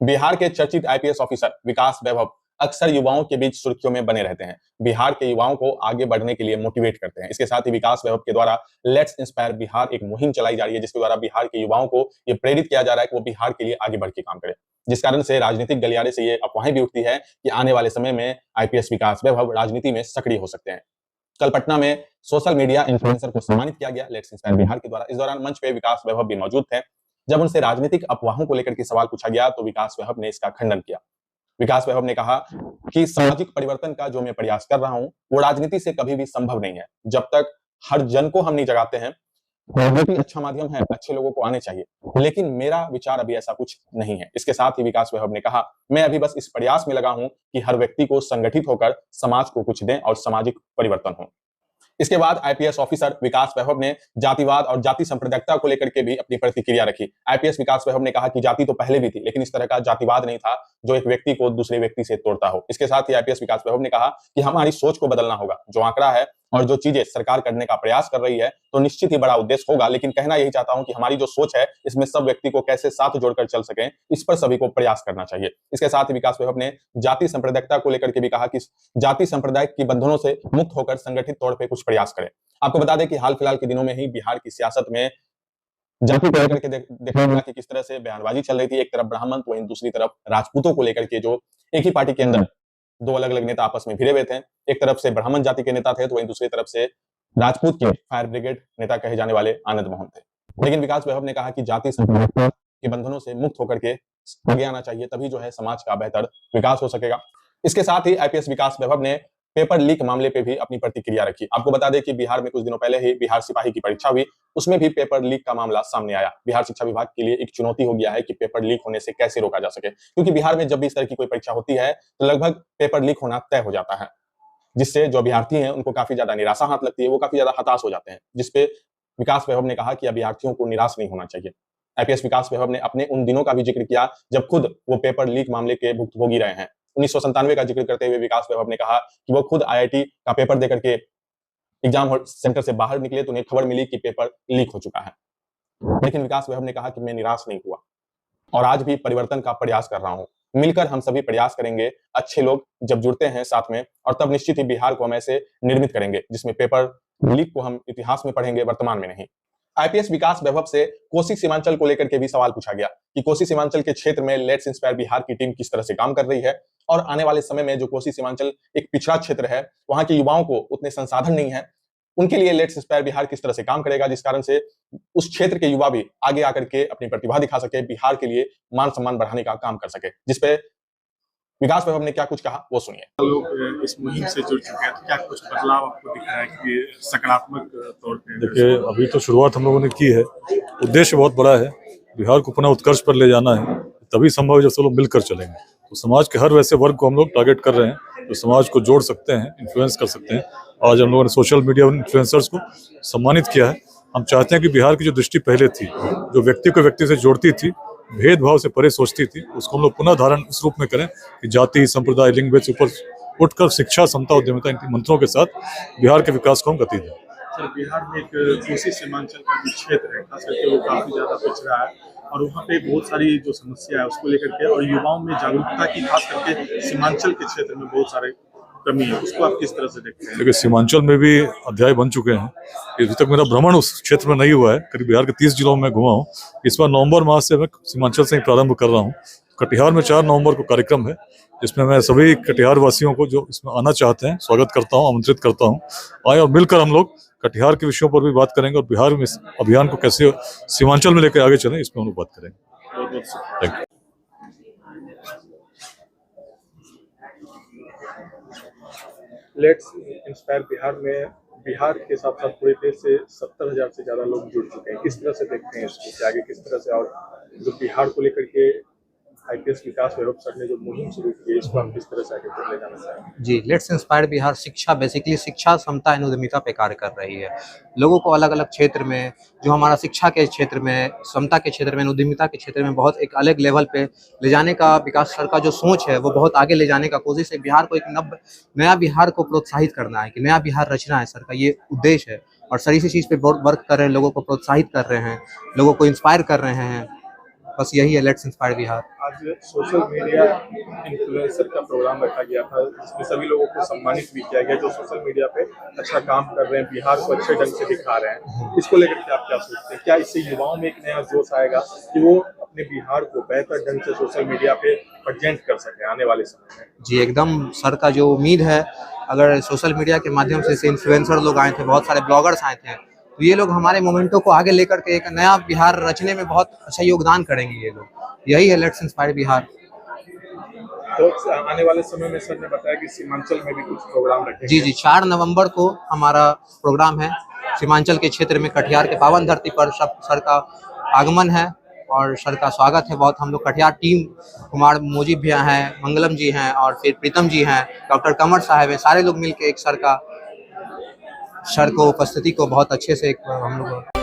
बिहार के चर्चित IPS officer विकास वैभव अक्सर युवाओं के बीच सुर्खियों में बने रहते हैं। बिहार के युवाओं को आगे बढ़ने के लिए मोटिवेट करते हैं। इसके साथ ही विकास वैभव के द्वारा लेट्स इंस्पायर बिहार एक मुहिम चलाई जा रही है, जिसके द्वारा बिहार के युवाओं को ये प्रेरित किया जा रहा है कि वो बिहार के लिए आगे बढ़ के काम करें। जिस कारण से राजनीतिक गलियारे से ये अफवाहें भी उठती है कि आने वाले समय में आईपीएस विकास वैभव राजनीति में सक्रिय हो सकते हैं। कल पटना में सोशल मीडिया इन्फ्लुएंसर को सम्मानित किया गया लेट्स इंस्पायर बिहार के द्वारा। इस दौरान मंच पे विकास वैभव भी मौजूद थे। जब उनसे राजनीतिक अफवाहों को लेकर के सवाल पूछा गया तो विकास वैभव ने इसका खंडन किया। विकास वैभव ने कहा कि सामाजिक परिवर्तन का जो मैं प्रयास कर रहा हूं वो राजनीति से कभी भी संभव नहीं है। जब तक हर जन को हम नहीं जगाते हैं, राजनीति अच्छा माध्यम है, अच्छे लोगों को आने चाहिए, लेकिन मेरा विचार अभी ऐसा कुछ नहीं है। इसके साथ ही विकास वैभव ने कहा, मैं अभी बस इस प्रयास में लगा हूं कि हर व्यक्ति को संगठित होकर समाज को कुछ दें और सामाजिक परिवर्तन हो। इसके बाद आईपीएस ऑफिसर विकास वैभव ने जातिवाद और जाति सांप्रदायिकता को लेकर के भी अपनी प्रतिक्रिया रखी। आईपीएस विकास वैभव ने कहा कि जाति तो पहले भी थी, लेकिन इस तरह का जातिवाद नहीं था जो एक व्यक्ति को दूसरे व्यक्ति से तोड़ता हो। इसके साथ ही आईपीएस विकास वैभव ने कहा कि हमारी सोच को बदलना होगा। जो आंकड़ा है और जो चीजें सरकार करने का प्रयास कर रही है तो निश्चित ही बड़ा उद्देश्य होगा, लेकिन कहना यही चाहता हूं कि हमारी जो सोच है इसमें सब व्यक्ति को कैसे साथ जोड़कर चल सकें, इस पर सभी को प्रयास करना चाहिए। इसके साथ ही विकास वैभव ने जाति सांप्रदायिकता को लेकर के भी कहा कि जाति सांप्रदाय की बंधनों से मुक्त होकर संगठित तौर पर कुछ प्रयास करें। आपको बता दें कि हाल फिलहाल के दिनों में ही बिहार की सियासत में जाति को लेकर के देखा गया कि किस तरह से बयानबाजी चल रही थी। एक तरफ ब्राह्मण तो वहीं दूसरी तरफ राजपूतों को लेकर के जो एक ही पार्टी के अंदर दो अलग अलग नेता आपस में भिड़े हुए थे। एक तरफ से ब्राह्मण जाति के नेता थे तो वहीं दूसरी तरफ से राजपूत के फायर ब्रिगेड नेता कहे जाने वाले आनंद मोहन थे। लेकिन विकास वैभव ने कहा कि जाति सांप्रदायिकता के बंधनों से मुक्त होकर के आगे आना चाहिए, तभी जो है समाज का बेहतर विकास हो सकेगा। इसके साथ ही आईपीएस विकास वैभव ने पेपर लीक मामले पे भी अपनी प्रतिक्रिया रखी। आपको बता दें कि बिहार में कुछ दिनों पहले ही बिहार सिपाही की परीक्षा हुई, उसमें भी पेपर लीक का मामला सामने आया। बिहार शिक्षा विभाग के लिए एक चुनौती हो गया है कि पेपर लीक होने से कैसे रोका जा सके, क्योंकि बिहार में जब भी इस तरह की कोई परीक्षा होती है तो लगभग पेपर लीक होना तय हो जाता है, जिससे जो अभ्यर्थी हैं उनको काफी ज्यादा निराशा हाथ लगती है, वो काफी ज्यादा हताश हो जाते हैं। जिसपे विकास वैभव ने कहा कि अभ्यर्थियों को निराश नहीं होना चाहिए। आईपीएस विकास वैभव ने अपने उन दिनों का भी जिक्र किया जब खुद वो पेपर लीक मामले के भुक्तभोगी रहे हैं। 1997 का जिक्र करते हुए विकास वैभव ने कहा कि वो खुद आईआईटी का पेपर देकर के एग्जाम सेंटर से बाहर निकले तो उन्हें खबर मिली कि पेपर लीक हो चुका है। लेकिन विकास वैभव ने कहा कि मैं निराश नहीं हुआ और आज भी परिवर्तन का प्रयास कर रहा हूं। मिलकर हम सभी प्रयास करेंगे, अच्छे लोग जब जुड़ते हैं साथ में, और तब निश्चित ही बिहार को हम ऐसे निर्मित करेंगे जिसमें पेपर लीक को हम इतिहास में पढ़ेंगे, वर्तमान में नहीं। आईपीएस विकास वैभव से कोसी सीमांचल को लेकर के भी सवाल पूछा गया कि कोसी सीमांचल के क्षेत्र में लेट्स इंस्पायर बिहार की टीम किस तरह से काम कर रही है और आने वाले समय में जो कोसी सीमांचल एक पिछड़ा क्षेत्र है, वहां के युवाओं को उतने संसाधन नहीं है, उनके लिए लेट्स इंस्पायर बिहार किस तरह से काम करेगा, जिस कारण से उस क्षेत्र के युवा भी आगे आकर के अपनी प्रतिभा दिखा सके, बिहार के लिए मान सम्मान बढ़ाने का काम कर सके। जिसपे विकास वैभव ने क्या कुछ कहा वो सुनिए। लोग इस मुहिम से जुड़ चुके हैं तो क्या कुछ बदलाव आपको दिख रहा है कि सकारात्मक तौर पे? देखिए, अभी तो शुरुआत हम लोगों ने की है, उद्देश्य बहुत बड़ा है, बिहार को पुनः उत्कर्ष पर ले जाना है, तभी संभव है जब सब लोग मिलकर चलेंगे। तो समाज के हर वैसे वर्ग को हम लोग टारगेट कर रहे हैं जो समाज को जोड़ सकते हैं, इन्फ्लुएंस कर सकते हैं। आज हम लोगों ने सोशल मीडिया इन्फ्लुएंसर्स को सम्मानित किया है। हम चाहते हैं कि बिहार की जो दृष्टि पहले थी, जो व्यक्ति को व्यक्ति से जोड़ती थी, भेदभाव से परे सोचती थी, उसको हम लोग पुनः धारण इस रूप में करें कि जाति, संप्रदाय, लिंग भेद से ऊपर उठकर शिक्षा, समता, उद्यमिता इन मंत्रों के साथ बिहार के विकास को हम गति दें। सर, बिहार में एक कोसी सीमांचल का जो क्षेत्र है, खास करके वो काफी ज्यादा पिछड़ा है और वहाँ पे बहुत सारी जो समस्या है उसको लेकर के और युवाओं में जागरूकता की, खास करके सीमांचल के क्षेत्र में बहुत सारे कमी है, उसको आप किस तरह से देखते हैं? देखिए, सीमांचल में भी अध्याय बन चुके हैं। अभी तक मेरा भ्रमण उस क्षेत्र में नहीं हुआ है, करीब बिहार के 30 जिलों में घुमा हूँ। इस बार नवंबर माह से मैं सीमांचल से ही प्रारंभ कर रहा हूँ। कटिहार में 4 नवंबर को कार्यक्रम है, जिसमें मैं सभी कटिहार वासियों को जो इसमें आना चाहते हैं स्वागत करता हूँ, आमंत्रित करता हूँ। आए और मिलकर हम लोग कटिहार के विषयों पर भी बात करेंगे और बिहार में इस अभियान को कैसे सीमांचल में लेकर आगे चलें, इसमें हम लोग बात करेंगे। Thank you. Let's inspire Bihar में बिहार के साथ साथ पूरे देश से 70,000 से ज्यादा लोग जुड़ चुके हैं। किस तरह से देखते हैं इसको कि आगे किस तरह से, और जो बिहार को लेकर के आईपीएस विकास वैभव सर ने जो मुहिम शुरू की है, इसको हम किस तरह से आगे ले जाना चाहेंगे? जी, लेट्स इंस्पायर बिहार शिक्षा, बेसिकली शिक्षा, समता एंड उद्यमिता पे कार्य कर रही है। लोगों को अलग अलग क्षेत्र में, जो हमारा शिक्षा के क्षेत्र में, समता के क्षेत्र में, उद्यमिता के क्षेत्र में बहुत एक अलग लेवल पे ले जाने का विकास सर का जो सोच है वो बहुत आगे ले जाने का कोशिश है। बिहार को एक नया बिहार को प्रोत्साहित करना है, कि नया बिहार रचना है, सर का ये उद्देश्य है। और सर इसी चीज़ पे बहुत वर्क कर रहे हैं, लोगों को प्रोत्साहित कर रहे हैं, लोगों को इंस्पायर कर रहे हैं। बस यही है लेट्स इंस्पायर बिहार। आज सोशल मीडिया इन्फ्लुएंसर का प्रोग्राम रखा गया था, जिसमें सभी लोगों को सम्मानित भी किया गया जो सोशल मीडिया पे अच्छा काम कर रहे हैं, बिहार को अच्छे ढंग से दिखा रहे हैं। इसको लेकर के आप क्या सोचते हैं? क्या इससे युवाओं में एक नया जोश आएगा कि वो अपने बिहार को बेहतर ढंग से सोशल मीडिया पे प्रेजेंट कर सके आने वाले समय में? जी एकदम, सर का जो उम्मीद है, अगर सोशल मीडिया के माध्यम से इन्फ्लुएंसर लोग आए थे, बहुत सारे ब्लॉगर्स आए थे, तो ये लोग हमारे मोमेंटो को आगे लेकर के एक नया बिहार रचने में बहुत अच्छा योगदान करेंगे ये लोग। यही है लेट्स इंस्पायर बिहार। तो आने वाले समय में सर ने बताया कि सीमांचल में भी कुछ प्रोग्राम रखेंगे। जी जी, 4 नवंबर को हमारा प्रोग्राम है सीमांचल के क्षेत्र में, कटिहार के पावन धरती पर सर का आगमन है और सर का स्वागत है बहुत। हम लोग कटिहार टीम, कुमार मोजी भैया हैं, मंगलम जी हैं और फिर प्रीतम जी हैं, डॉक्टर कमर साहब हैं, सारे लोग मिलके एक सर को उपस्थिति को बहुत अच्छे से हम लोग